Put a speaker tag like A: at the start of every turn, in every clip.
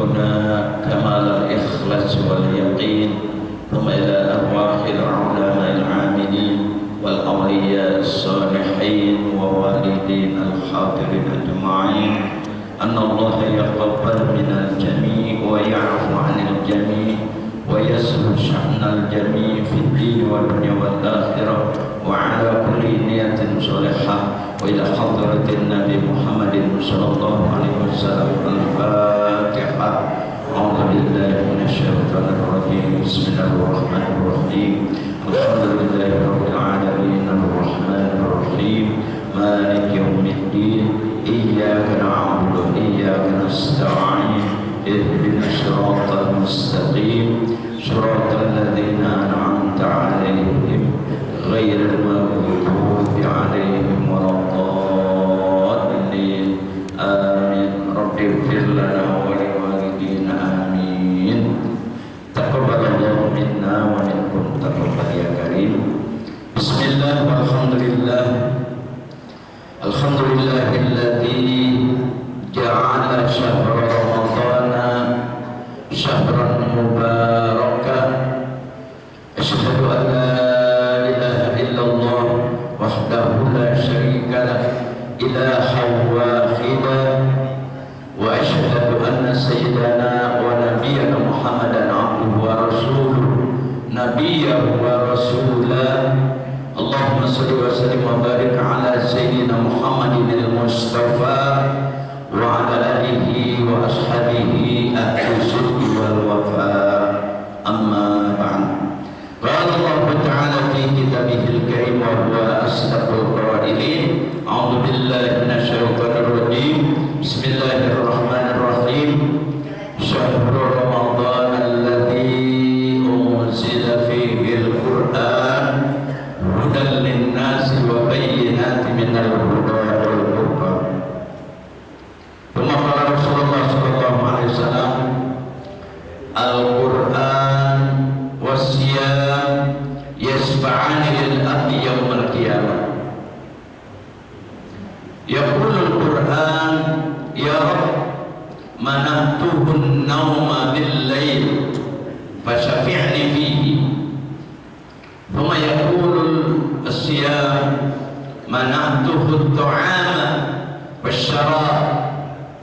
A: يرزقنا كمال الإخلاص واليقين ثم إلى أرواح العلماء العاملين والأولياء الصالحين ووالدين الحاضرين أجمعين أن الله يتقبل من الجميع ويعفو عن الجميع ويسر شأن الجميع في الدين والدنيا والآخرة وعلى كل نية صالحة وإلى حضرة النبي محمد صلى الله عليه وسلم. الفاتحة. أعوذ بالله من الشيطان الرجيم. بسم الله الرحمن الرحيم. الحمد لله رب العالمين الرحمن الرحيم مالك يوم الدين إياك نعبد وإياك نستعين اهدنا الصراط المستقيم صراط الذين أنعمت عليهم غير المغضوب عليهم ولا الضالين آمين. رب اغفر لنا ولوالدينا آمين. تقبل الله منا ومنكم تقبل يا كريم. بسم الله والحمد لله. الحمد لله الذي جعل شهر رمضان شهرا مباركا. أشهد أن لا إله إلا الله وحده لا شريك له إلها واحدا وأشهد أن سيدنا ونبينا محمدا عبده ورسوله نبيا ورسولا. اللهم صل وسلم وبارك على سيدنا محمد المصطفى وعلى آله وأصحابه أهل الصدق والوفاء. أما بعد. قال الله تعالى في كتابه الكريم وهو أصدق القائلين. أعوذ بالله من الشيطان الرجيم. بسم الله الرحمن الرحيم. شهر رمضان الذي أنزل فيه القرآن هدى للناس وبينات من الهدى والفرقان. ثم قال رسول الله صلى الله عليه وسلم القرآن والصيام يشفعان للعبد يوم القيامة. يقول القرآن يا رب منعته النوم بالليل فشفعني فيه. ثم يقول الصيام منعته الطعام والشراب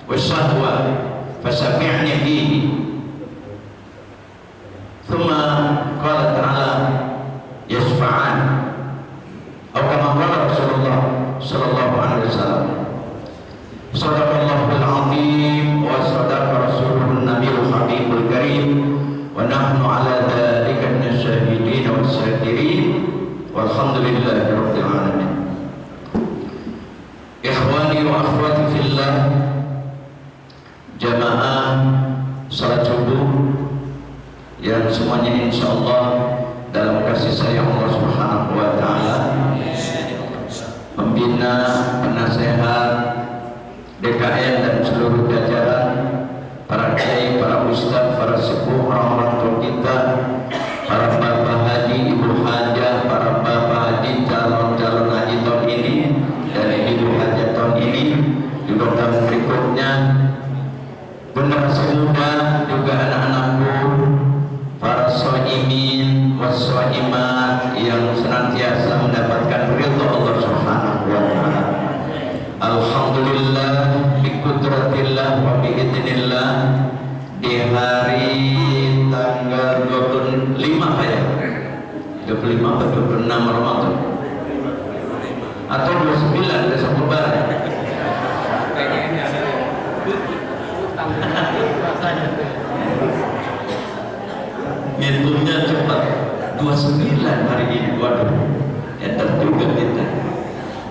A: والشهوة فشفعني فيه. ثم قال تعالى يشفعان أو كما قال رسول الله صلى الله عليه وسلم. صدق الله العظيم وصدق رسوله النبي الحبيب الكريم ونحن على ذلك من الشاهدين والشاكرين والحمد لله رب العالمين. Ikhwani wa akhwati fillah, jamaah salat subuh yang semuanya insyaallah dalam kasih sayang Allah Subhanahu wa taala, pembina, penasehat DKN dan seluruh jajaran, para kiai, para ustaz, para sepuh, orang-orang tua kita, para bapak haji, ibu hajah, para bapak haji, calon-calon haji tahun ini dan ibu hajah tahun ini, juga tahun berikutnya, generasi muda, juga anak-anakku, para shaimin wassaimat yang senantiasa mendapatkan ridha Allah Subhanahu wa taala. Alhamdulillah bi qudratillah wa bi idznillah di hari tanggal 25 ya? 25 atau 26 Ramadan atau 29 besok lebaran. Ngitungnya cepat, 29 hari ini. Waduh, enak juga kita.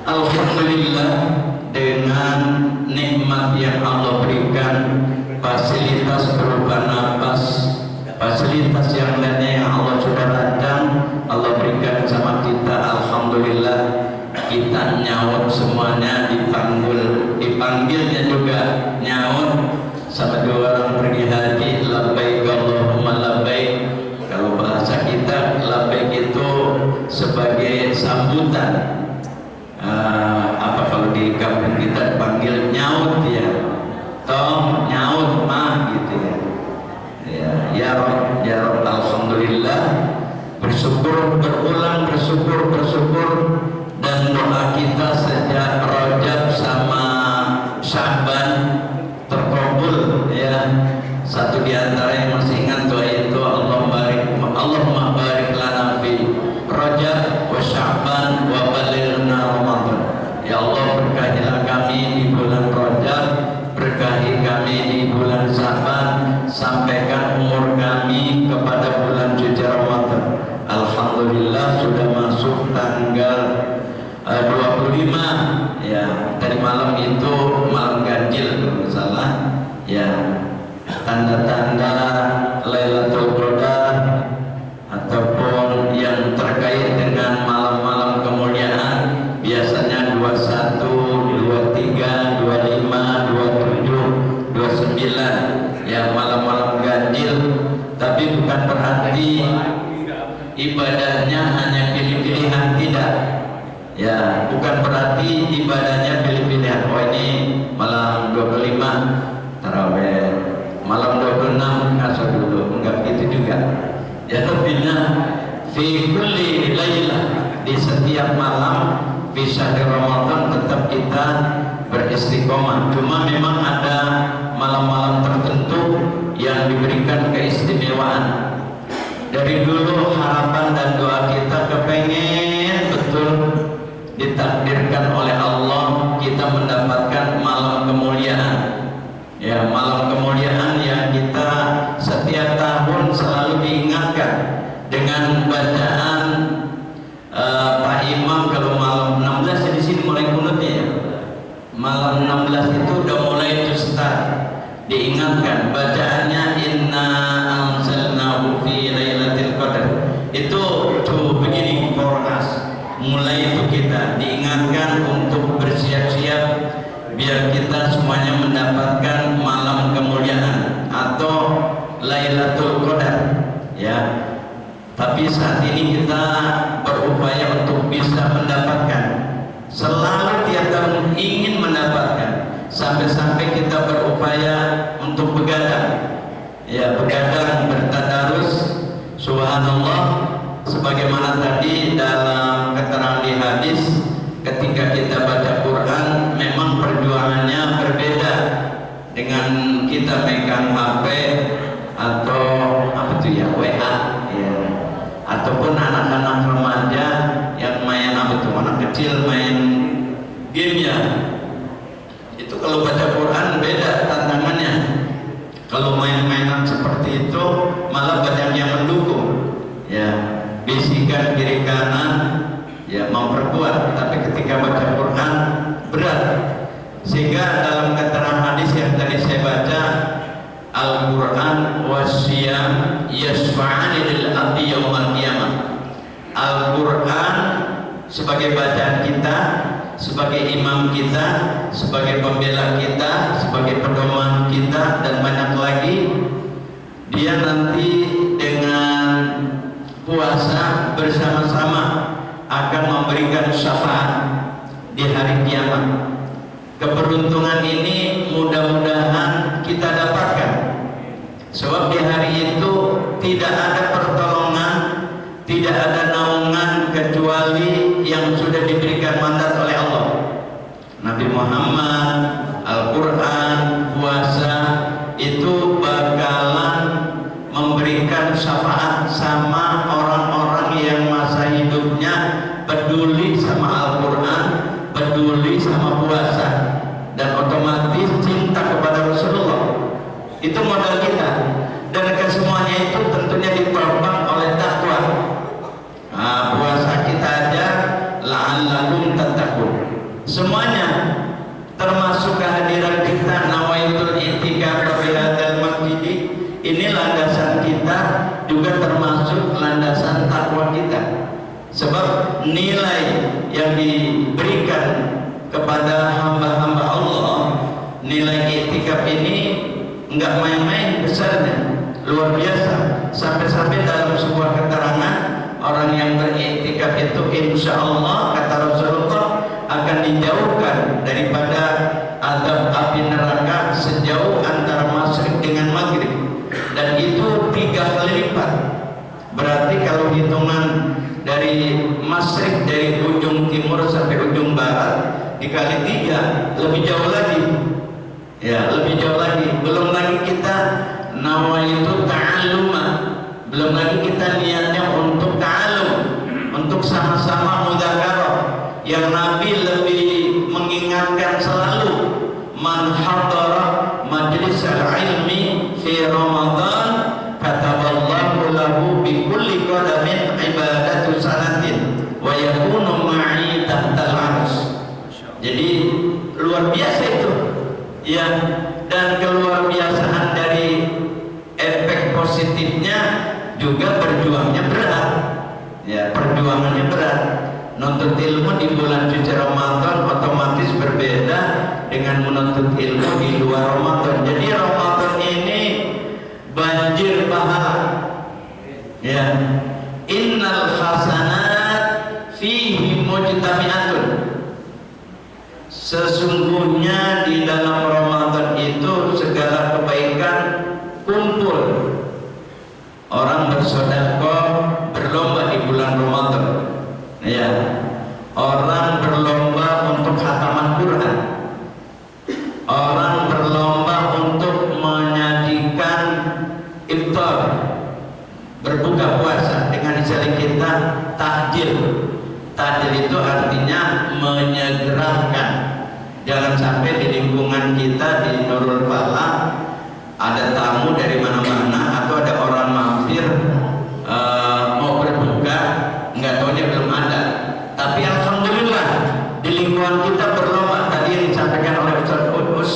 A: Alhamdulillah dengan nikmat yang Allah berikan, fasilitas berupa nafas, fasilitas yang lainnya yang Allah sudah rancang, Allah berikan sama kita. Alhamdulillah kita nyaut semuanya, dipanggilnya juga nyaut. Sama dua orang pergi haji, labbaik Allahumma labbaik. Kalau bahasa kita labbaik itu sebagai sambutan. Apa kalau di kampung kita panggil nyaut ya, tong nyaut mah gitu ya. bersyukur, berulang bersyukur, dan doa kita sejak Rajab sama Sya'ban terkabul ya. Satu di antara yang masih ingat doa itu, Allahumma barik lana fi Rajab wa Sya'ban wa balighna Ramadan. Ya Allah, berkahilah kami di bulan Rajab, berkahi kami di bulan Sya'ban, sampaikan umur kami kepada bulan suci Ramadan. Alhamdulillah sudah masuk tanggal 25 ya. Tadi malam itu malam ganjil kalau nggak salah ya. Tanda-tanda Lailatul Qadar ataupun yang terkait dengan malam-malam kemuliaan biasanya 21, 23, 25, 27, 29 ya, malam-malam ganjil. Tapi bukan berarti ibadahnya hanya pilih-pilihan, tidak ya, bukan berarti ibadahnya pilih-pilihan. Oh ini malam 25 tarawih, malam 26 ngasar dulu, enggak begitu juga ya. Lebihnya fi kulli lailah, di setiap malam fi syahr Ramadan tetap kita beristiqomah. Cuma memang ada malam-malam tertentu yang diberikan keistimewaan. Dari dulu harapan dan doa kita kepengen betul ditakdirkan oleh Allah kita mendapatkan malam kemuliaan ya, malam kemuliaan yang kita setiap tahun selalu diingatkan dengan bacaan Pak Imam. Kalau malam 16 di sini mulai kunutnya ya, malam 16 itu udah mulai itu start diingatkan bacaannya, inna anzalnahu fi lailatul qadar. Itu tuh begini koras, mulai itu kita diingatkan untuk bersiap-siap biar kita semuanya mendapatkan malam kemuliaan atau Lailatul Qadar ya. Tapi saat ini kita berupaya untuk bisa mendapatkan, selalu tiap tahun ingin mendapatkan, sampai-sampai kita berupaya untuk begadang ya, begadang bertadarus. Subhanallah, sebagaimana tadi dalam keterangan di hadis, ketika kita baca Quran memang perjuangannya berbeda dengan kita megang HP atau apa itu ya, WA ya, ataupun anak-anak remaja yang main apa tuh, anak kecil main game ya. Itu kalau baca Quran beda tantangannya. Kalau main-mainan seperti itu malah banyak yang mendukung ya, bisikan kiri kanan ya memperkuat. Tapi ketika baca Quran berat, sehingga dalam keterangan hadis yang tadi saya baca, Al-Quran wasyiyam yasfa'ani lil abdi yaumal qiyamah. Al-Quran sebagai bacaan kita, sebagai imam kita, sebagai pembela kita, sebagai pedoman kita, dan banyak lagi. Dia nanti dengan puasa bersama-sama akan memberikan syafaat di hari kiamat. Keberuntungan ini mudah-mudahan kita dapatkan, sebab di hari itu tidak ada pertolongan, tidak ada naungan kecuali yang sudah diberikan mandat oleh Allah. Nabi Muhammad, Al-Quran, puasa itu bakalan memberikan syafaat sama orang-orang yang masa hidupnya peduli sama Al-Quran, peduli sama puasa, dan otomatis cinta kepada Rasulullah. Itu modal kita, dan kesemuanya itu tentunya ditopang oleh takwa. Nah, puasa kita aja la'allakum tattaqun, semuanya termasuk kehadiran kita nawaitul i'tikaf fi hadzal masjid. Ini landasan kita juga termasuk landasan takwa kita, sebab nilai yang diberikan kepada hamba-hamba Allah, nilai i'tikaf ini enggak main-main besarnya, luar biasa. Sampai-sampai dalam sebuah keterangan, orang yang beriktikaf itu insya Allah, kata Rasulullah, akan dijauhkan daripada azab api neraka sejauh antara masyrik dengan maghrib, dan itu 3 kali lipat Berarti kalau hitungan dari masyrik, dari ujung timur sampai ujung barat dikali 3, lebih jauh lagi. Ya, lebih jauh lagi. Belum lagi kita nawaitu ta'alluma, belum lagi kita niatnya untuk ta'allum, untuk sama-sama mudzakarah. Yang Nabi lebih mengingatkan selalu, man hadara majlis al-ilmi fi Ramadan kataballahu lahu bi kulli qadamin ibadatu sanatin wa yakunu ma'i tahtal arsy. Jadi luar biasa itu. Ya, dan keluar biasaan dari efek positifnya juga perjuangannya berat. Ya, perjuangannya berat. Nuntut ilmu di bulan suci Ramadan otomatis berbeda dengan menuntut ilmu di luar Ramadan. Jadi Ramadan ini banjir pahala. Ya, innal hasanat fihi mujtami'atun. Sesungguhnya di dalam Ramadan itu segala kebaikan kumpul. Orang bersedekah berlomba di bulan Ramadan. Ya, orang berlomba untuk khataman Quran. Orang berlomba untuk menyajikan iftar, berbuka puasa dengan istilah kita takjil. Takjil itu artinya menyegerakan. Jangan sampai di lingkungan kita di Nurul Falah ada tamu dari mana-mana atau ada orang mampir mau berbuka, nggak tahunya belum ada. Tapi alhamdulillah di lingkungan kita berlomba. Tadi yang disampaikan oleh Ustaz Kudus,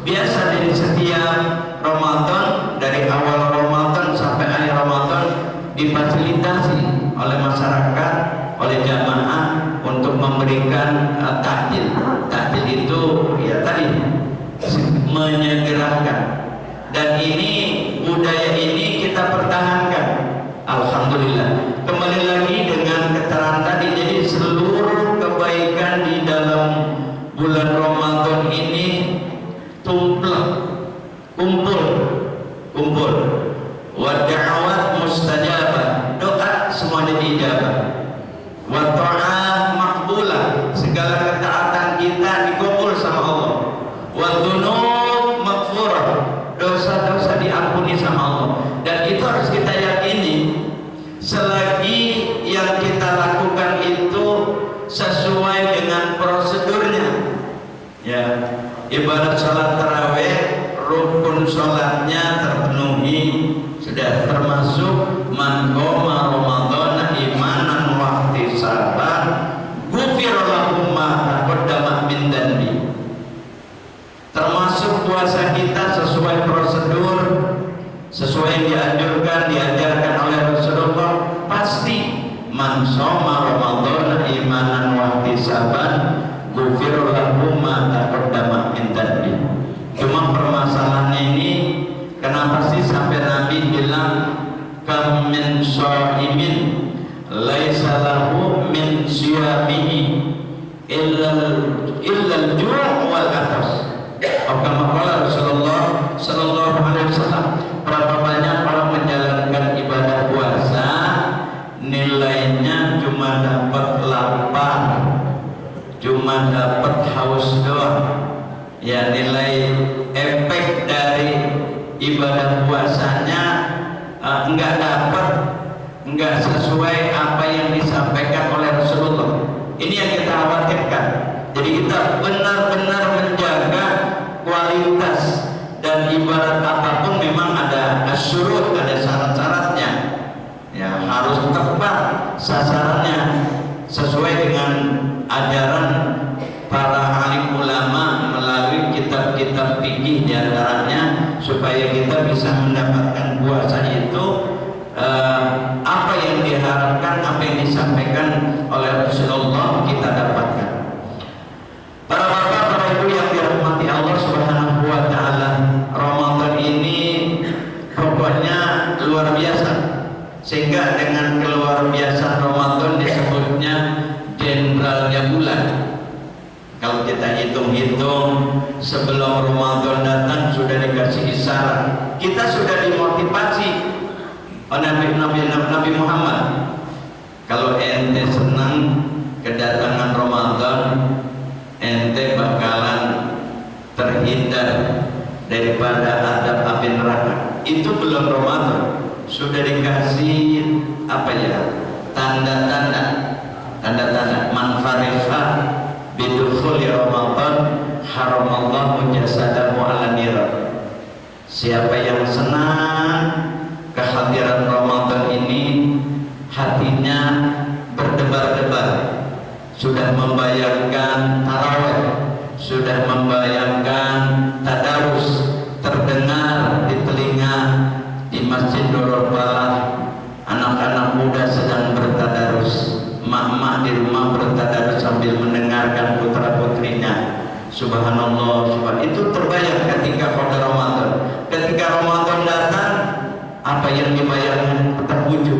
A: biasa dari setiap Ramadan, dari awal Ramadan sampai akhir Ramadan difasilitasi oleh masyarakat, oleh jamaah untuk memberikan takjil. Takjil itu ya tadi menyegerakan, dan ini budaya ini kita pertahankan. Alhamdulillah. Kembali lagi dengan keterangan tadi, jadi seluruh kebaikan di dalam bulan Ramadan ini kumpul. Wa da'awat mustajabah, doa semuanya diijabah. Wa ta'at maqbulah, segala ketaatan kita dikabul sama Allah. Wa dzunub maghfurah, dosa-dosa diampuni sama Allah. Dan itu harus kita yakini, selagi yang kita lakukan itu sesuai dengan prosedurnya. Ya, ibarat salat tarawih, rukun salatnya terpenuhi, sudah termasuk man qoma ramadhana imanan wa ihtisaban ghufira lahu ma taqaddama min dhanbi. Termasuk puasa kita sesuai prosedur, sesuai yang dianjurkan, diajarkan oleh Rasulullah, pasti man shoma ramadhana imanan wa ihtisaban ghufira lahu ma taqaddama min dhanbi. Cuma permasalahannya ini, kenapa sih sampai Nabi bilang kam min shaimin laisa lahu min siyamihi illa al-ju' wal atas. Kama qala Rasulullah sallallahu alaihi wasallam, berapa banyak orang menjalankan ibadah puasa nilainya cuma dapat lapar, cuma dapat haus doang. Ya, nilai efek dari ibadah puasanya enggak dapat, enggak sesuai apa yang disampaikan oleh Rasulullah. Ini yang kita khawatirkan. Jadi kita benar-benar menjaga kualitas, dan ibarat apapun memang ada asyurut, ada syarat-syaratnya. Ya, harus tepat sasarannya sesuai dengan ajaran para alim ulama melalui kitab-kitab fikih diantaranya, supaya kita bisa mendapatkan puasa itu apa yang diharapkan, apa yang disampaikan oleh Rasulullah kita dapatkan. Para bapak, para ibu yang dirahmati Allah Subhanahu wa taala, Ramadan ini pokoknya luar biasa, sehingga dengan keluar biasa Ramadan disebutnya jenderalnya bulan. Kalau kita hitung-hitung, sebelum Ramadan datang sudah dikasih isyarat, kita sudah dimotivasi Nabi Muhammad, kalau ente senang kedatangan Ramadan, ente bakalan terhindar daripada azab api neraka. Itu belum Ramadan, sudah dikasih apa ya, tanda-tanda man fariha bidukhuli Ramadan haramallahu jasadahu ala niran. Siapa yang senang kehadiran Ramadan ini, hatinya berdebar-debar, sudah membayangkan tarawih, sudah membayangkan tadarus, terdengar di telinga di Masjid Nurul Falah, anak-anak muda sedang bertadarus, emak-emak di rumah bertadarus sambil mendengarkan putra-putrinya. Subhanallah, itu terbayang ketika pada Ramadan. Ketika Ramadan datang, apa yang dibayangkan terwujud.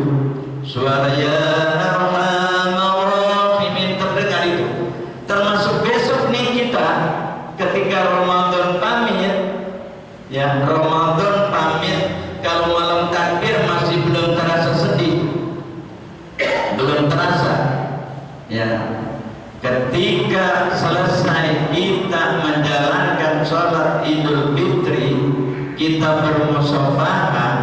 A: Suara ya Arhamar Rahimin terdengar itu. Termasuk besok nih kita ketika Ramadan pamit, ya Ramadan pamit, kalau malam takbir masih belum terasa sedih, belum terasa, ya. Ketika selesai kita menjalankan sholat Idul Fitri, kita bermusyawarah,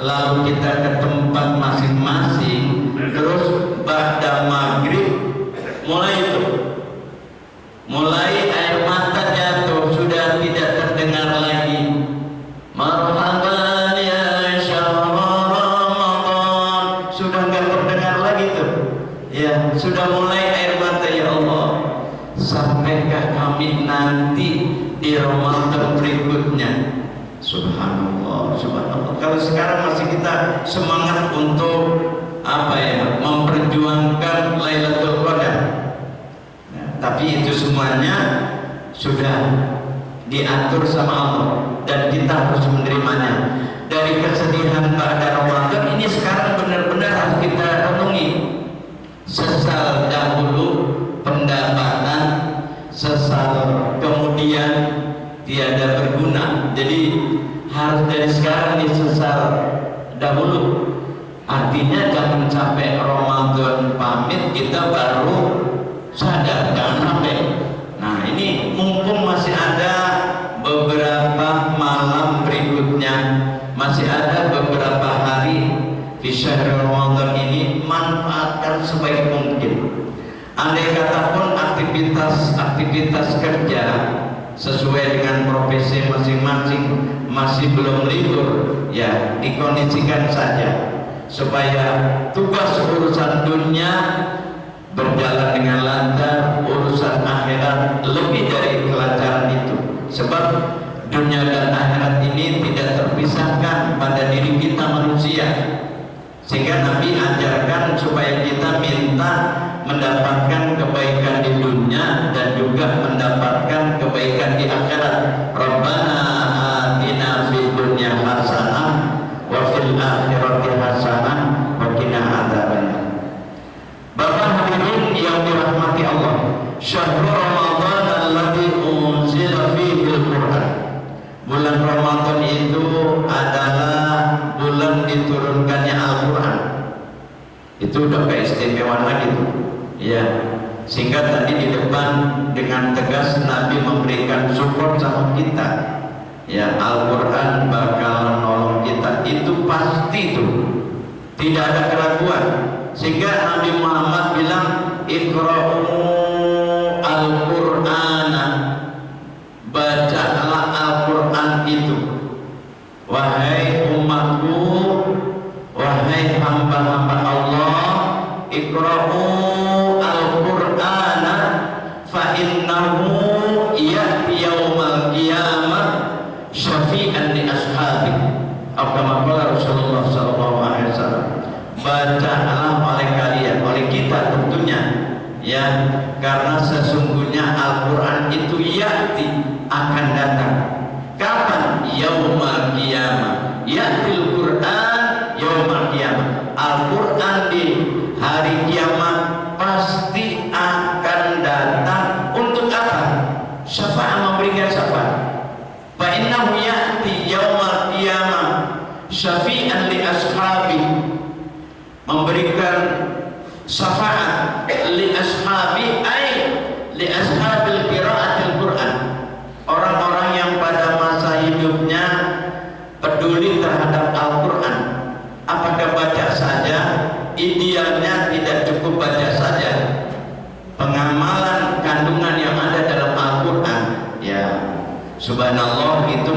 A: lalu kita ke tempat masing-masing, terus ba'da maghrib mulai air mata jatuh, sudah tidak terdengar lagi marhaban ya syahr Ramadan, sudah nggak terdengar lagi tuh, ya sudah mulai air mata. Ya Allah, sampaikah kami nanti di Ramadan berikutnya. Subhanallah, subhanallah. Kalau sekarang masih kita semangat untuk apa ya, memperjuangkan Lailatul Qadar. Nah, tapi itu semuanya sudah diatur sama Allah dan kita harus menerimanya. Dari kesedihan pada Ramadan ini sekarang benar-benar harus kita renungi. Sesal dahulu pendapatan, sesal kemudian tiada berguna. Jadi harus dari sekarang disesal dahulu. Artinya jangan sampai Ramadan pamit kita baru sadar, jangan sampai. Nah ini mumpung masih ada beberapa malam berikutnya, masih ada beberapa hari di syahr Ramadan ini, manfaatkan sebaik mungkin. Andai kata pun aktivitas kerja sesuai dengan profesi masing-masing masih belum libur, ya dikondisikan saja supaya tugas urusan dunia berjalan dengan lancar, urusan akhirat lebih dari kelancaran itu. Sebab dunia dan akhirat ini tidak terpisahkan pada diri kita manusia, sehingga Nabi ajarkan supaya kita minta mendapatkan kebaikan di dunia dan juga mendapatkan kebaikan di akhirat. Rabbana atina fid dunya hasanah wa fil akhirati hasanah wa qina adzabannar. Bapak hadirin yang dirahmati Allah, syahrul Ramadan alladzi unzila fihi al-Qur'an. Bulan Ramadan itu adalah bulan diturunkannya Al-Qur'an. Itu udah keistimewaan lagi tuh. Ya, sehingga tadi di depan dengan tegas Nabi memberikan support sama kita. Ya, Al-Quran bakal nolong kita, itu pasti itu, tidak ada keraguan. Sehingga Nabi Muhammad bilang, Iqra'u Al-Qur'ana, bacalah Al-Quran itu, wahai umatku, wahai hamba-hamba Allah, Iqra'u Al-Qur'ana fa innahu ya'ti yaumal qiyamah syafi'an li ashabi. Kama qala Rasulullah sallallahu alaihi wasallam. Bacalah oleh kalian, oleh kita tentunya, ya, karena sesungguhnya Al-Qur'an itu ya'ti, akan datang. Kapan? Yaumal qiyamah. Ya'til Qur'an yaumal qiyamah. Al-Qur'an di hari kiamat pasti akan datang. Untuk apa? Syafaat, memberikan syafaat. Fa innahu ya'ti yaumal qiyamah syafi'an li ashabi, memberikan syafaat li ashabi ay li ashabil qiraatil Quran, orang-orang yang pada masa hidupnya peduli terhadap Al-Quran. Apakah baca saja? Idealnya tidak cukup baca saja. Pengamalan kandungan yang ada dalam Al-Quran, ya subhanallah, itu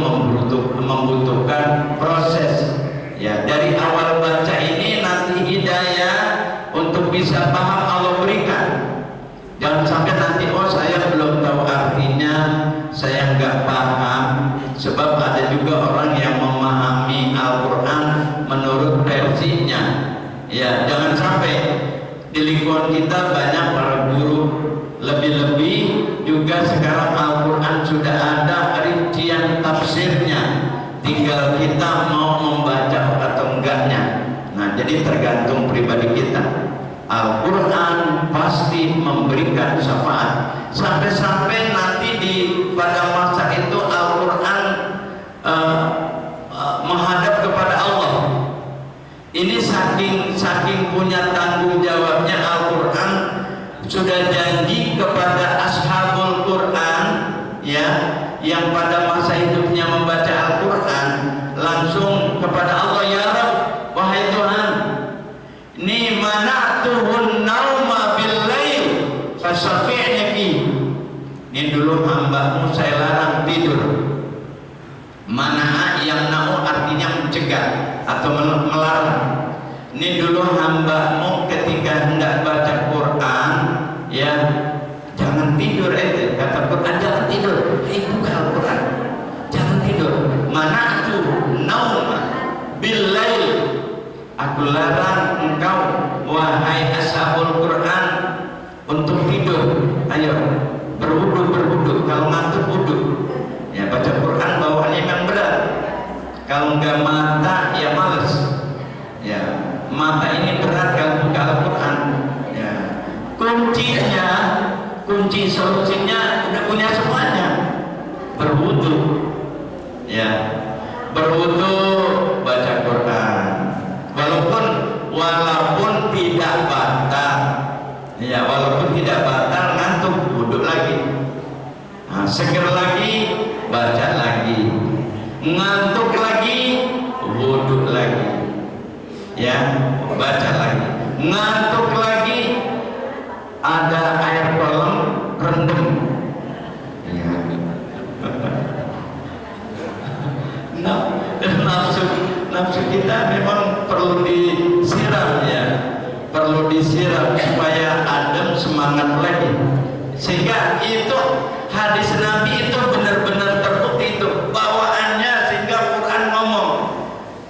A: membutuhkan proses. Ya, dari awal baca ini nanti hidayah untuk bisa paham Allah berikan. Jangan sampai nanti oh saya belum tahu artinya, saya nggak paham. Sebab ada juga orang yang memahami Al-Quran menurut versinya. Ya, jangan sampai di lingkungan kita banyak para guru, lebih-lebih juga sekarang Al-Quran sudah ada rincian tafsirnya, tinggal kita mau membaca atau enggaknya. Nah, jadi tergantung pribadi kita. Al-Quran pasti memberikan syafaat, sampai-sampai nanti pada masa itu Al-Quran menghadap kepada Allah. Ini saking punya tanggung jawabnya Al-Quran, sudah janji kepada ashabul Quran, ya, yang pada masa hidupnya membaca Al-Quran, langsung kepada Allah, ya Rabb, wahai Tuhan, ini mana'tuhun nauma bil-lail fasyafi'ni fi. Ini dulu hambamu saya larang tidur. Mana'a yang na'u artinya mencegah atau melarang. Ini dulu hambamu ketika hendak baca Quran, ya jangan tidur ente. Kata Quran jangan tidur. Buka Al-Quran. Jangan tidur. Mana'tu nauma bil-lail. Aku larang engkau wahai ashabul Quran untuk tidur. Ayo berwudu. Kalau ngantuk wudu. Ya baca Quran bawaannya memang berat. Kalau enggak mata ya males. Ya mata ini berat kalau buka Al-Quran. Ya kunci solusinya udah punya semuanya. Berwudu. Ya berwudu, baca Quran. Walaupun tidak batal, ya walaupun tidak batal, ngantuk wudhu lagi. Nah, seger lagi, baca lagi. Ngantuk lagi, wudhu lagi. Ya, baca lagi. Ngantuk lagi, ada air kolam, rendem. Ya. Nafsu kita memang perlu disiram, ya, perlu disiram supaya adem semangat lagi. Sehingga itu hadis Nabi itu benar-benar terbukti itu bawaannya, sehingga Quran ngomong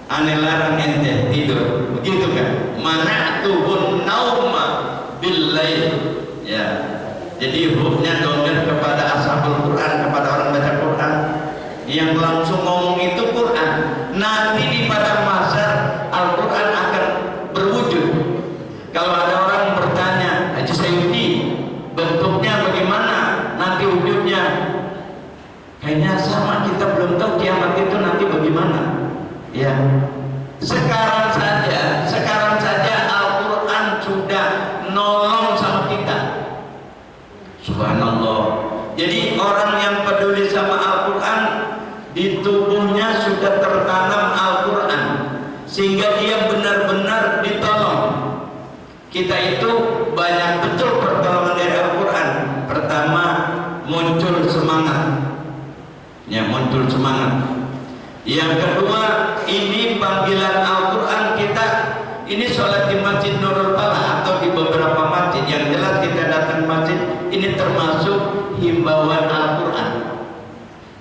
A: ane larang ente tidur, begitu kan? Mana'tuhun nauma bil-lail. Ya, jadi hukumnya donger kepada ashabul Quran, kepada orang baca Quran yang langsung ngomong itu Quran. Nanti di padang mahsyar Al-Quran akan berwujud. Kalau ada orang bertanya, Haji Sayyidi, bentuknya bagaimana nanti wujudnya? Kayaknya sama, kita belum tahu kiamat itu nanti bagaimana. Ya, sekarang saja Al-Quran sudah nolong sama kita. Subhanallah. Jadi orang yang peduli sama Al-Quran, di tubuhnya sudah tertanam Al-Quran, sehingga dia benar-benar ditolong. Kita itu banyak betul pertolongan dari Al-Quran. Pertama, muncul semangat. Ya, muncul semangat. Yang kedua, ini panggilan Al-Quran kita. Ini sholat di Masjid Nurul Falah atau di beberapa masjid. Yang jelas kita datang masjid, ini termasuk himbauan Al-Quran,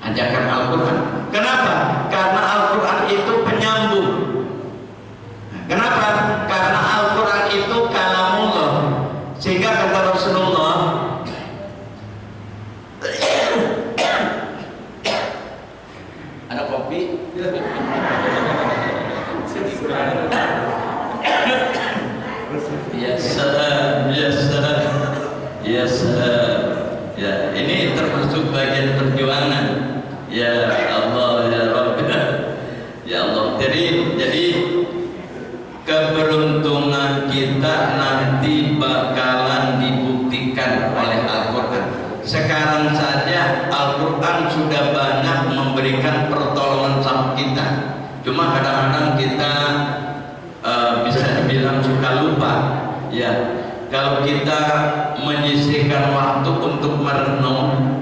A: ajakan Al-Quran. Kenapa? Karena Al-Quran itu penyambung. Kenapa? Karena Al-Quran itu kalamullah. Sehingga kata Rasulullah, ada kopi? Ya, ini termasuk bagian perjuangan. Ya Allah, ya Rabb. Jadi keberuntungan kita nanti bakalan dibuktikan oleh Al-Quran. Sekarang saja Al-Quran sudah banyak memberikan pertolongan sama kita. Cuma kadang-kadang kita bisa dibilang suka lupa. Ya, kalau kita menyisihkan waktu untuk merenung,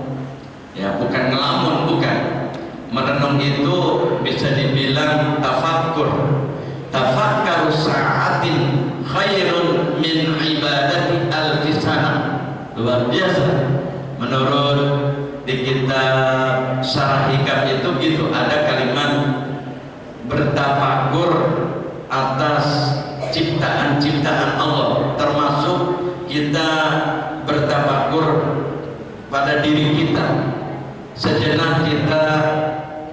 A: ya bukan ngelamun, bukan. Merenung itu bisa dibilang tafakkur. Tafakkaru sa'atin khairun min ibadati alfi sana. Luar biasa. Menurut di kitab Syarah Hikam itu gitu, ada kalimat bertafakkur atas ciptaan-ciptaan Allah, termasuk kita bertafakkur pada diri kita. Sejenak kita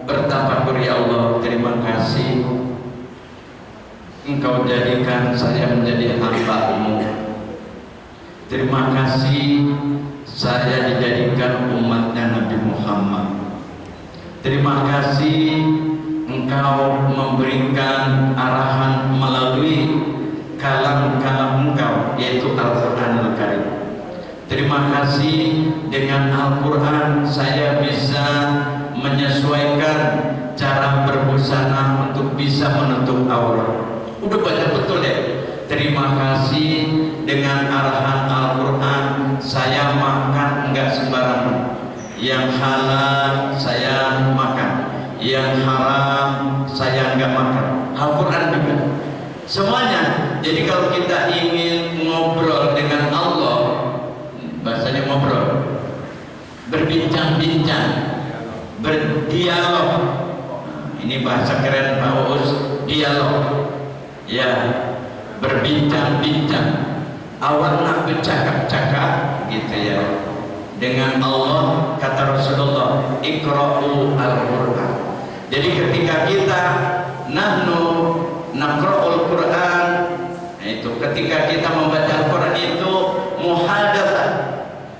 A: bertafakkur, ya Allah, terima kasih Engkau jadikan saya menjadi hamba-Mu. Terima kasih saya dijadikan umatnya Nabi Muhammad. Terima kasih Engkau memberikan arahan melalui kalam-kalam Engkau, yaitu Al-Quranul Karim. Terima kasih dengan Al-Quran saya bisa menyesuaikan cara berbusana untuk bisa menutup aurat. Udah banyak betul ya. Terima kasih dengan arahan Al-Quran saya makan enggak sembarangan. Yang halal saya makan, yang haram saya enggak makan. Al-Quran juga semuanya. Jadi kalau kita ingin ngobrol dengan Allah, bahasanya ngobrol, berbincang-bincang, berdialog. Ini bahasa keren Pak Uus, dialog. Ya, berbincang-bincang, awal nak bercakap-cakap gitu ya dengan Allah. Kata Rasulullah, iqra'u al-Quran. Jadi ketika kita nahnu naqra'ul Quran, itu ketika kita membaca Al-Quran itu muhadatsah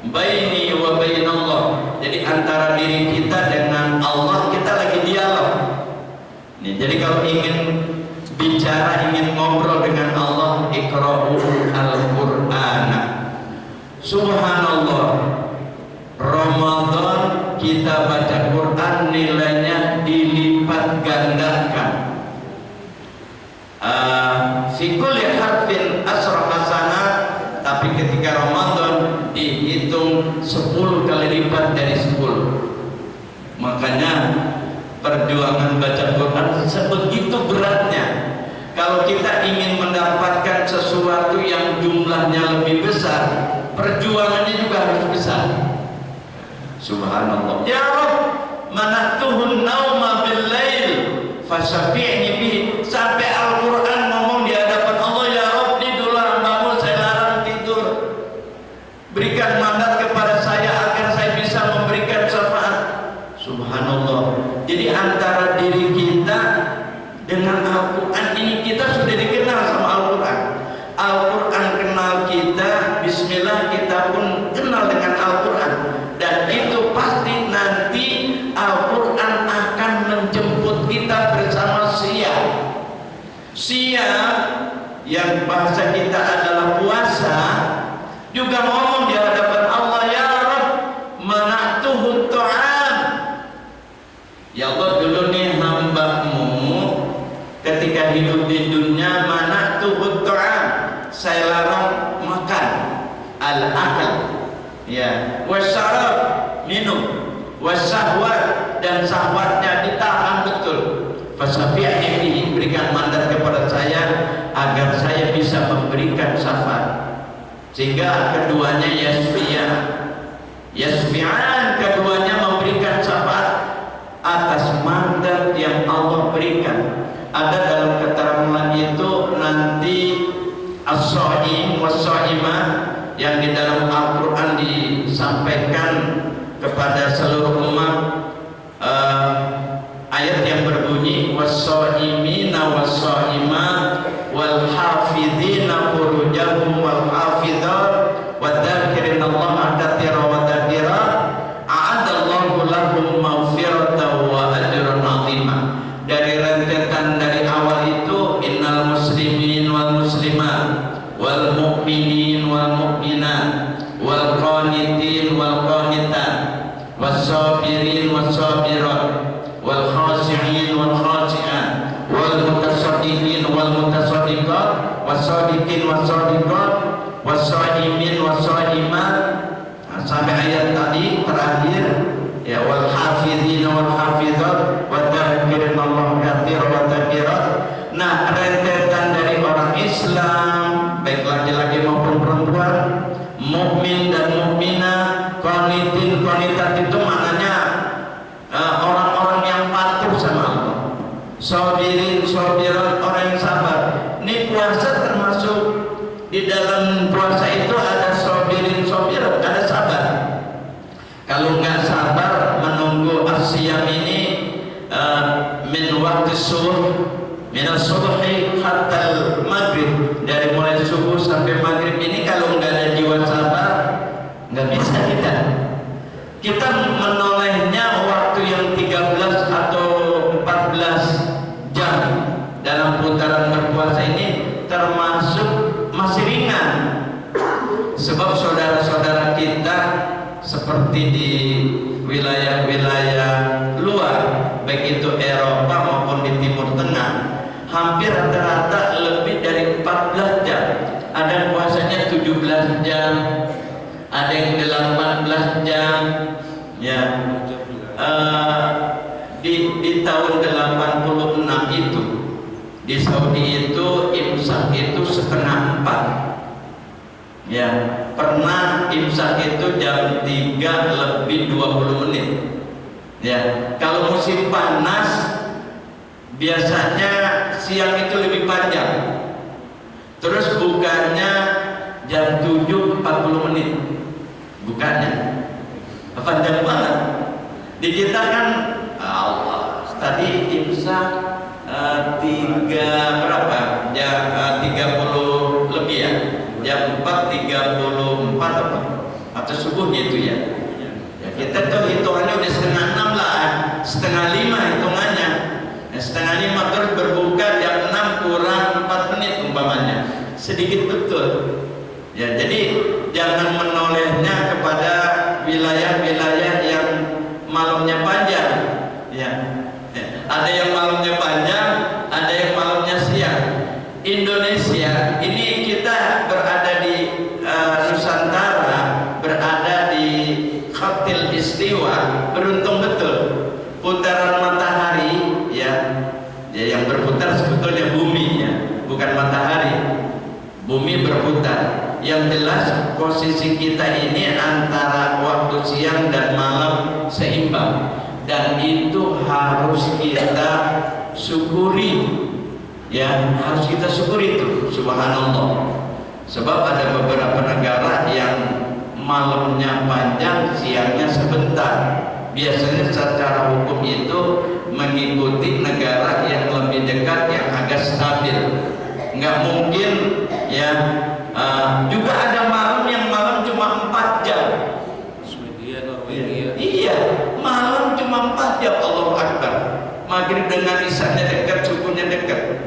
A: baini wa bainallah. Jadi antara diri kita dengan Allah kita lagi dialog. Nih, jadi kalau ingin bicara, ingin ngobrol dengan Allah, iqra'u al-Qur'an. Subhanallah, Ramadan kita baca Quran nilainya dilipat gandakan. Fi kulli harfin asra hasanah, tapi ketika Ramadan dihitung 10 kali lipat dari 10. Makanya perjuangan baca Quran sebegitu beratnya. Kalau kita ingin mendapatkan sesuatu yang jumlahnya lebih besar, perjuangannya juga harus besar. Subhanallah. Ya Rabb, manatuhun nauma bil lail fasyafi'ni bihi. Sampai Al-Quran ngomong di hadapan Allah, ya Rabb, tidurlah hambamu, saya larang tidur. Berikan mandat kepada saya agar saya bisa memberikan syafaat. Subhanallah. Jadi antara diri kita dengan Al-Quran ini, kita sudah dikenal sama Al-Quran. Al-Quran kenal kita, bismillah kita pun kenal dengan Al-Quran. Dan itu pasti nanti Al-Quran akan menjemput kita bersama siap. Siap yang bahasa kita adalah puasa, juga ngomong di hadapan Allah, ya Rabb, mana'tuhu ta'am. Ya Allah, dulu nih hamba-Mu ketika hidup di dunia, mana'tuhu ta'am, saya larang makan, al-akal, ya, wasyarab, minum, wasyahwat, dan syahwatnya ditahan betul. Fasyafi'ni bihi, berikan mandat kepada saya agar saya bisa memberikan syafaat. Sehingga keduanya yasfi'an, keduanya memberikan syafaat atas mandat yang Allah berikan. Ada dalam keterangan itu nanti as-shaim was-shaimah yang di dalam Al-Quran disampaikan kepada seluruh umat. Ayat yang berbunyi was-shaimina was-shaimat wal hafizina furujahum wal hafizat wa dzakirinallaha katsiran wa dzakira was-shadiqat was-shaimin was-shaimat, sampai ayat tadi terakhir ya, wal hafizin wal hafizat wa dzakirinallaha katsiran wa dzakirat. Nah, rentetan dari orang Islam baik laki-laki maupun perempuan, mukmin dan mukminah, qanitin qanitat, itu maknanya orang-orang yang patuh sama Allah, sabirin sabirat, orang yang sabar. Ini puasa termasuk di dalam puasa itu ada sabirin sabirat, ada sabar. Kalau nggak sabar menunggu asyam ini min waktu subuh, min as-subhi hatta maghrib, dari mulai subuh sampai maghrib ini, kalau nggak ada jiwa sabar nggak bisa kita menolehnya waktu yang 13 atau 14 jam dalam putaran berpuasa ini termasuk masih ringan. Sebab saudara-saudara kita seperti di wilayah-wilayah luar, baik itu Eropa maupun di Timur Tengah, hampir rata-rata lebih dari 14 jam. Ada puasanya 17 jam, ada yang 18 jam ya. Di tahun 86 itu di Saudi itu imsak itu setengah 4 ya. Pernah imsak itu jam 3 lebih 20 menit ya. Kalau musim panas biasanya siang itu lebih panjang, terus bukanya jam 7.40 menit bukanya. Panjang banget. Di kita kan Allah tadi imsak 3 berapa? Jam 30 lebih ya. Jam 4.34 apa? Atau subuhnya itu ya. Ya kita tuh hitungannya udah setengah 6 lah, setengah 5 hitungannya. Setengah 5 terus berbuka jam 6 kurang 4 menit umpamanya. Sedikit betul. Ya, jadi jangan menolehnya kepada wilayah-wilayah yang malamnya panjang. Ya. Ada yang malamnya panjang, ada yang malamnya siang. Indonesia ini kita berada di Nusantara, berada di Khatil Istiwa, beruntung betul. Putaran matahari ya, yang berputar sebetulnya bumi ya, bukan matahari. Bumi berputar. Yang jelas posisi kita ini antara waktu siang dan malam seimbang, dan itu harus kita syukuri ya, harus kita syukuri itu, subhanallah. Sebab ada beberapa negara yang malamnya panjang, siangnya sebentar. Biasanya secara hukum itu mengikuti negara yang lebih dekat, yang agak stabil. Nggak mungkin ya. Juga ada malam yang malam cuma 4 jam.
B: Swedia, Norwegia.
A: Iya, malam cuma 4 jam. Allahu Akbar. Maghrib dengan isanya dekat, subuhnya dekat.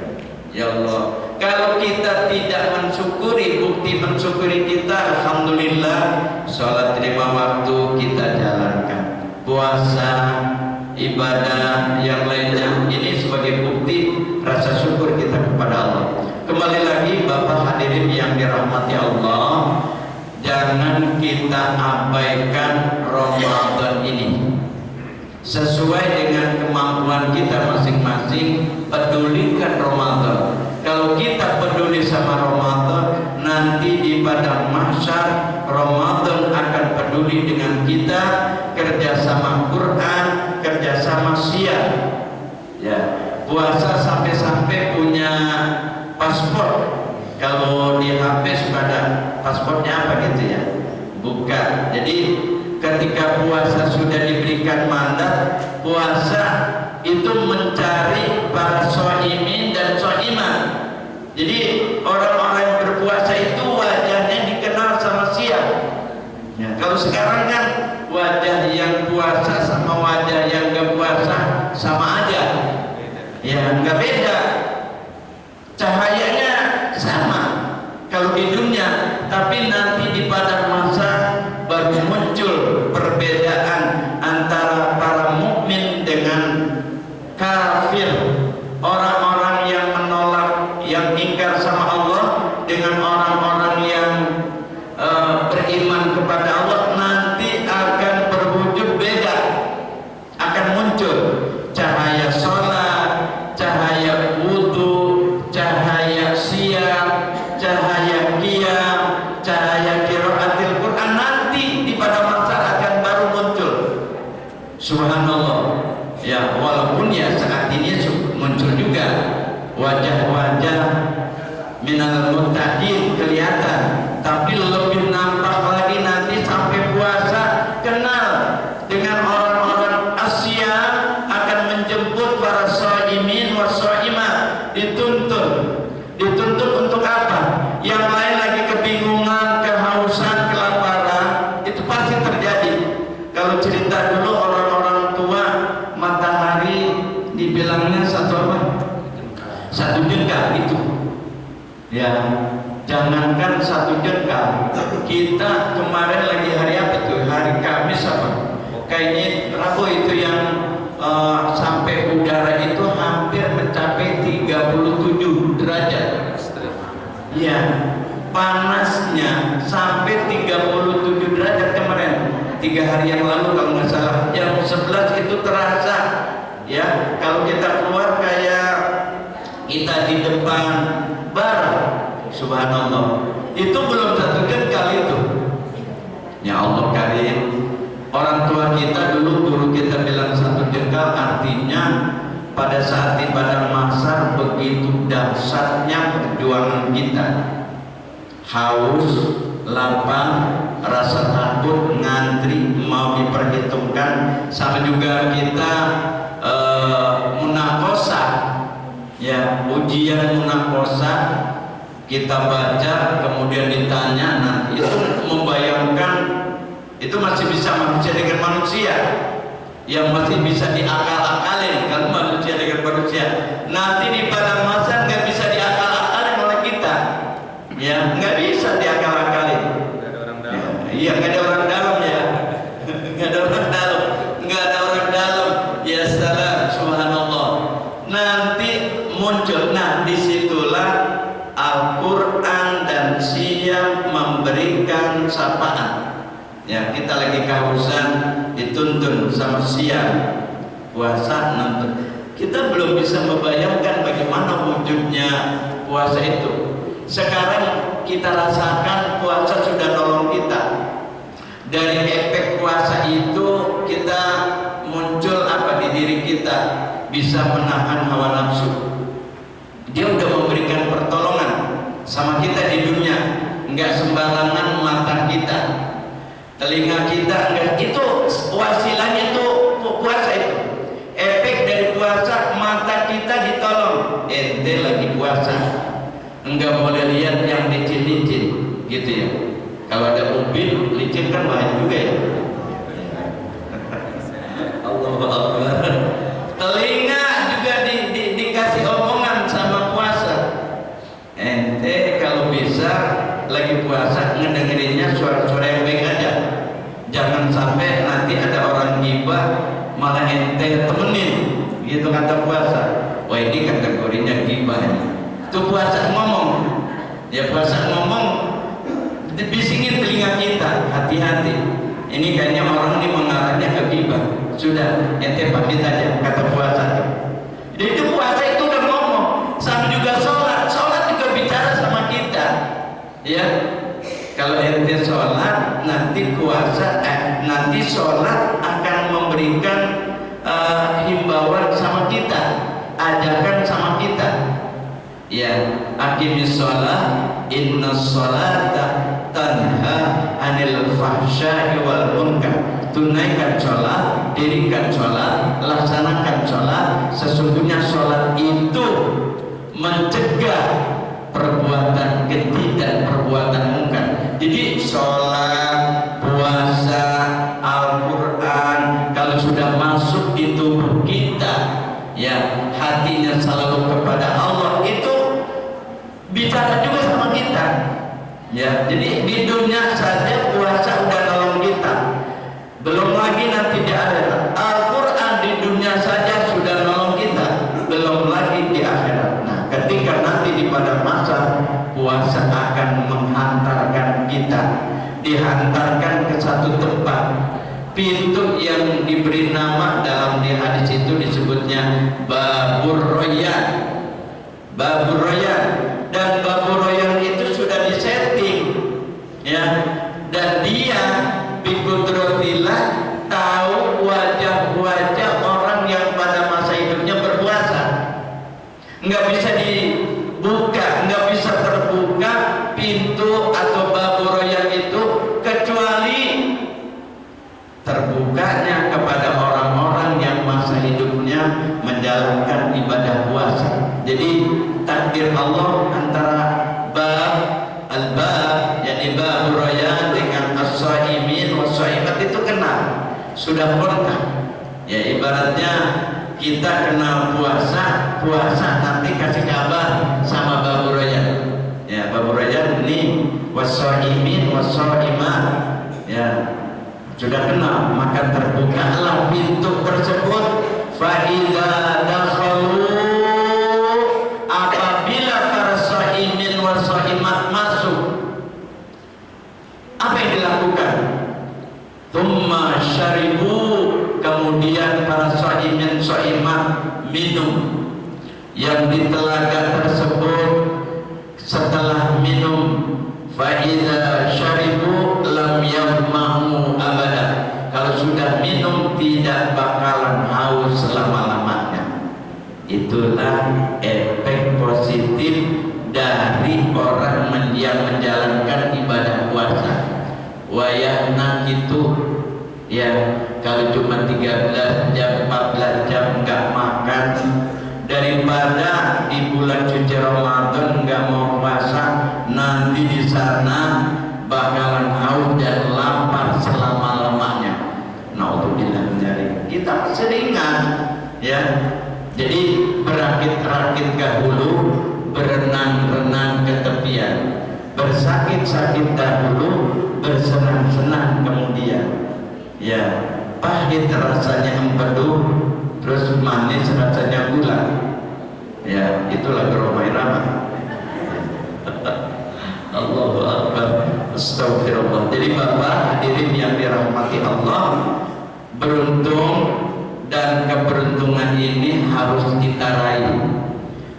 A: Ya Allah, kalau kita tidak mensyukuri, bukti mensyukuri kita, alhamdulillah, sholat 5 waktu kita jalankan, puasa, ibadah yang lainnya, ini sebagai bukti rasa syukur kita kepada Allah. Kembali lagi Bapak hadirin yang dirahmati Allah, jangan kita abaikan Ramadan ini. Sesuai dengan kemampuan kita masing-masing, pedulikan Ramadan. Kalau kita peduli sama Ramadan, nanti di padang mahsyar Ramadan akan peduli dengan kita, kerjasama Quran, kerjasama siang ya. Puasa sampai-sampai punya paspor. Kalau di HP sudah ada paspornya apa gitu ya, bukan. Jadi ketika puasa sudah diberikan mandat, puasa itu mencari para shaimin dan shaimat. Jadi orang-orang yang berpuasa itu wajahnya dikenal sama siang ya. Kalau sekarang kan wajah yang puasa sama wajah yang gak puasa sama aja ya, nggak beda, cahayanya sama kalau di dunia, tapi nanti di padang mahsyar baru muncul perbedaan antara para mukmin dengan kafir, orang-orang yang menolak, yang ingkar sama Allah, dengan orang wajah-wajah minal muttaqin kelihatan, tapi lebih nampak lagi nanti sampai puasa. Kenal dengan orang-orang Asia akan menjemput para shaimin wa shaimat, dituntut untuk apa? Yang lain lagi kebingungan, kehausan, kelaparan, itu pasti terjadi. Kalau cerita dulu orang-orang tua, matahari dibilangnya satu apa? Satu jengkal itu. Ya, jangankan satu jengkal. Kita kemarin lagi hari apa tuh? Hari Kamis apa? Kayaknya Rabu itu yang sampai udara itu hampir mencapai 37 derajat. Ya, panasnya sampai 37 derajat kemarin. 3 hari yang lalu kalau nggak salah, jam 11 itu terasa. Ya, kalau kita keluar kayak kita di depan bar, subhanallah, itu belum satu jengkal itu. Ya Allah karim, orang tua kita dulu guru kita bilang satu jengkal, artinya pada saat di padang mahsyar begitu dahsyatnya perjuangan kita, haus, lapar, rasa takut, ngantri, mau diperhitungkan, sama juga kita munakosa, ya, ujian munakosa, kita baca kemudian ditanya. Nah, itu membayangkan, itu masih bisa manusia dengan manusia, yang masih bisa diakal-akalin kalau manusia dengan manusia. Nanti di padang mahsyar nggak bisa diakal-akalin oleh kita, ya, nggak bisa diakal-akalin. Iya, nggak ada orang dalam ya, nggak ada orang dalam, nggak ada orang dalam. Ya salam, subhanallah. Nanti muncul, nah disitulah Al-Quran dan siap memberikan sapaan. Ya, kita lagi kehausan, dituntun sama siap puasa nonton. Kita belum bisa membayangkan bagaimana wujudnya puasa itu. Sekarang kita rasakan puasa sudah nolong kita. Dari efek puasa itu kita muncul apa di diri kita, bisa menahan hawa nafsu. Dia udah memberikan pertolongan sama kita di dunia. Enggak sembarangan mata kita, telinga kita, enggak, itu wasilahnya itu puasa itu. Efek dari puasa, mata kita ditolong. Ente lagi puasa, enggak boleh lihat yang licin-licin gitu ya. Kalau ada ubin licin kan bahaya juga ya. Allahu Akbar. Telinga juga dikasih omongan sama puasa. Ente kalau bisa lagi puasa ngedengerinnya suara-suara yang baik aja. Jangan sampai nanti ada orang gibah malah ente temenin, gitu kata puasa. Wah, ini kategorinya gibah. Itu puasa ngomong. Ya, puasa ngomong dibisingin telinga kita, hati-hati. Ini kayaknya orang ini mengarahnya ke gibah. Sudah, ente pamit aja, kata puasa. Jadi itu puasa itu udah ngomong. Sama juga sholat juga bicara sama kita. Ya, kalau ente sholat, nanti puasa, nanti sholat akan memberikan himbauan sama kita, ajakan sama kita. Ya, aqimis sholat, inna sholata tanha anil fahsya'i wal munkar. Tunaikan sholat, dirikan sholat, laksanakan sholat. Sesungguhnya sholat itu mencegah perbuatan keji dan perbuatan munkar. Jadi sholat, puasa, Al-Quran, kalau sudah masuk di tubuh kita, ya, hatinya selalu kepada Allah, itu bicara juga sama kita. Ya, jadi di dunia saja puasa udah nolong kita, belum lagi nanti di akhirat. Al-Quran di dunia saja sudah nolong kita, belum lagi di akhirat. Nah, ketika nanti di pada masa puasa akan menghantarkan kita, dihantarkan ke satu tempat, pintu yang diberi nama dalam di hadis itu disebutnya Babur Royan. Babur Royan, dan Babur Royan itu sudah disetting, ya, dan dia bikudratillah tahu wajah-wajah orang yang pada masa hidupnya berpuasa. Nggak bisa oleh Allah antara bab al-bab yakni babur rayyan dengan as-shaimin was-shaimat itu kenal, sudah kontak. Ya ibaratnya kita kenal puasa nanti kasih kabar sama babur rayyan. Ya babur rayyan ini was-shaimin was-shaimat ya sudah kenal, maka terbukalah pintu tersebut. Fa idza dakhalu, apabila para shaimin was-shaimat masuk, apa yang dilakukan? Tsumma syaribu, kemudian para shaimin shaimat minum yang di telaga tersebut. Setelah minum, fa idza syaribu lam yamau abada, kalau sudah minum tidak bakalan haus selama-lamanya. Itulah efek positif dari orang yang menjalankan ibadah puasa. Wayahna gitu ya, kalau cuma 13 jam 14 jam enggak makan, daripada di bulan suci Ramadan enggak mau puasa, nanti di sana bakalan haus dan lapar selama-lamanya. Naudzubillah dari kita seringan ya. Jadi berakit-rakit ke hulu, berenang-renang ke tepian, bersakit-sakit dahulu, bersenang-senang kemudian. Ya, pahit rasanya empedu, terus manis rasanya gula. Ya, itulah Romai Rama. Allahu Akbar. Astagfirullah. Jadi Bapak hadirin yang dirahmati Allah, beruntung dan keberuntungan ini harus kita raih.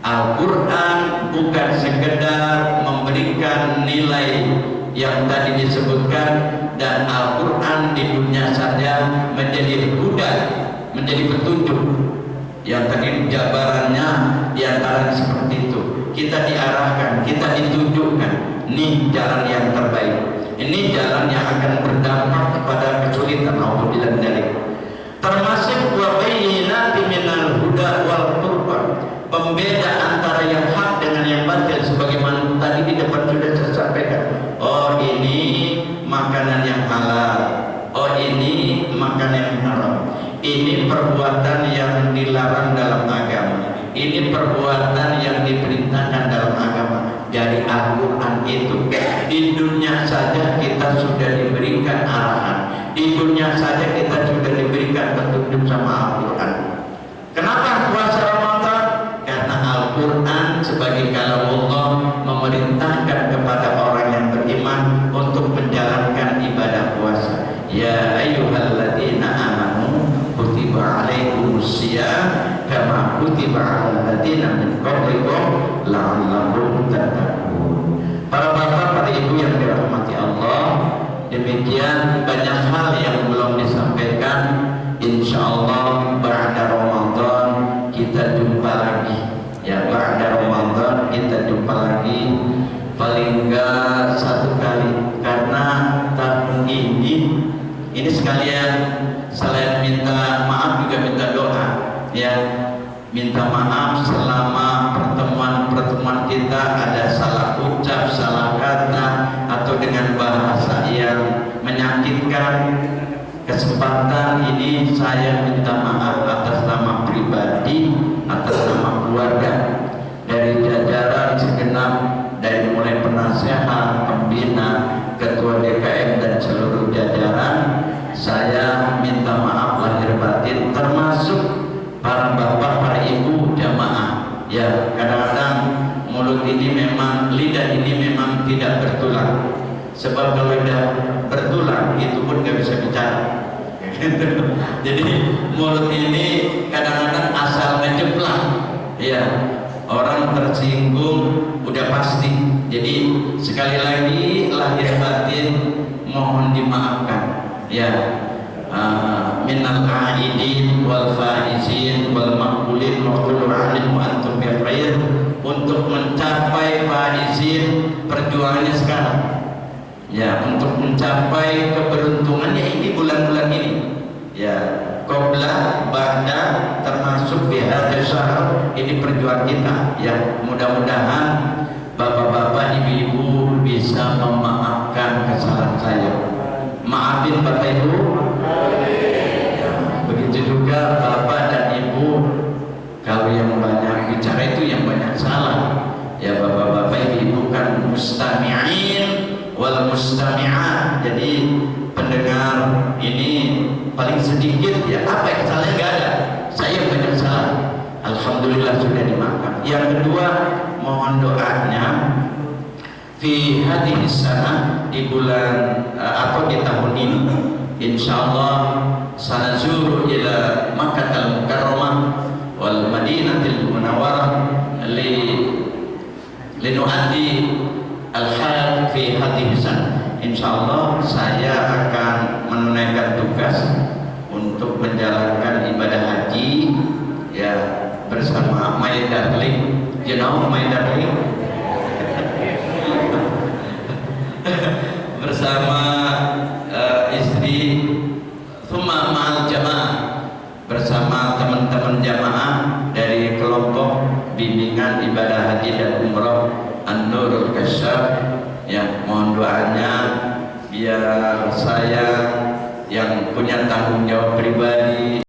A: Al-Quran bukan sekedar memberikan nilai yang tadi disebutkan, dan Al-Quran di dunia saja menjadi huda, menjadi petunjuk. Yang tadi jabarannya diantara seperti itu. Kita diarahkan, kita ditunjukkan, ini jalan yang terbaik, ini jalan yang akan berdampak kepada kesulitan. Alhamdulillah dari termasuk wa bayyinati minal huda wal furqan, pembeda antara yang hak dengan yang batil, sebagaimana tadi di depan sudah saya sampaikan. Oh ini makanan yang halal, oh ini makanan yang haram, ini perbuatan yang dilarang dalam agama, ini perbuatan yang diperintahkan dalam agama. Dari Al-Quran itu di dunia saja kita sudah diberikan arahan, di dunia saja kita sudah diberikan petunjuk sama Al-Quran. Kenapa puasa Ramadan? Karena Al-Quran sebagai kalamullah memerintahkan kepada orang yang beriman untuk menjalankan ibadah puasa. Ya ayyuhalladzina amanu kutiba alaikumusiyam kama kutiba alal ladzina min qablikum la'allakum tattaqun. Para bapak, para ibu yang dirahmati Allah, demikian banyak hal yang belum disampaikan. Insyaallah ba'da Ramadan kita jumpa lagi. Ya, ba'da Ramadan kita jumpa lagi, paling enggak satu kali, karena tahun ini sekalian selain minta maaf juga minta doa ya. Minta maaf selama pertemuan kita ada salah ucap, salah kata, atau dengan bahasa yang menyakitkan. Kesempatan ini saya minta maaf atas nama pribadi, atas nama keluarga, dari jajaran segenap, dari mulai penasehat, pembina, ketua DKM dan seluruh jajaran. Saya minta maaf lahir batin, termasuk para bapak, para ibu jamaah. Ya, kadang-kadang mulut ini memang, lidah ini memang tidak bertulang. Sebab kalau lidah bertulang itu pun gak bisa bicara. Jadi mulut ini kadang-kadang asal ngejeplang. Ya, orang tersinggung udah pasti. Jadi sekali lagi lahir batin mohon dimaafkan. Ya, minal aidin wal faizin wal maqbulin wa kullu alim wa antum bi khair. Untuk mencapai faizin, perjuangannya sekarang. Ya, untuk mencapai keberuntungannya ini bulan-bulan ini. Ya, qabla, ba'da, termasuk di hadis syahr. Ini perjuangan kita ya. Mudah-mudahan bapak-bapak, ibu-ibu bisa memaafkan kesalahan saya. Maafin bapak ibu. Ya, begitu juga bapak dan ibu, kalau yang banyak bicara itu yang banyak salah. Ya bapak-bapak, ibu kan mustami'in wal mustami'at. Jadi pendengar ini paling sedikit ya, apa yang salahnya nggak ada. Saya banyak salah. Alhamdulillah sudah dimaafkan. Yang kedua, mohon doanya fi hadhihi sana, di bulan atau di tahun ini insyaallah sanazuru ila Makkah Mukarramah wal Madinatil Munawwarah linuaddi al-hal fi hadhihi sana. Insyaallah saya akan menunaikan tugas untuk menjalankan ibadah haji ya bersama my darling. You know my darling? Bersama istri, thumma ma'al jamaah, bersama teman-teman jamaah dari kelompok bimbingan ibadah haji dan umrah An-Nurul Kasyaf. Ya, mohon doanya biar saya yang punya tanggung jawab pribadi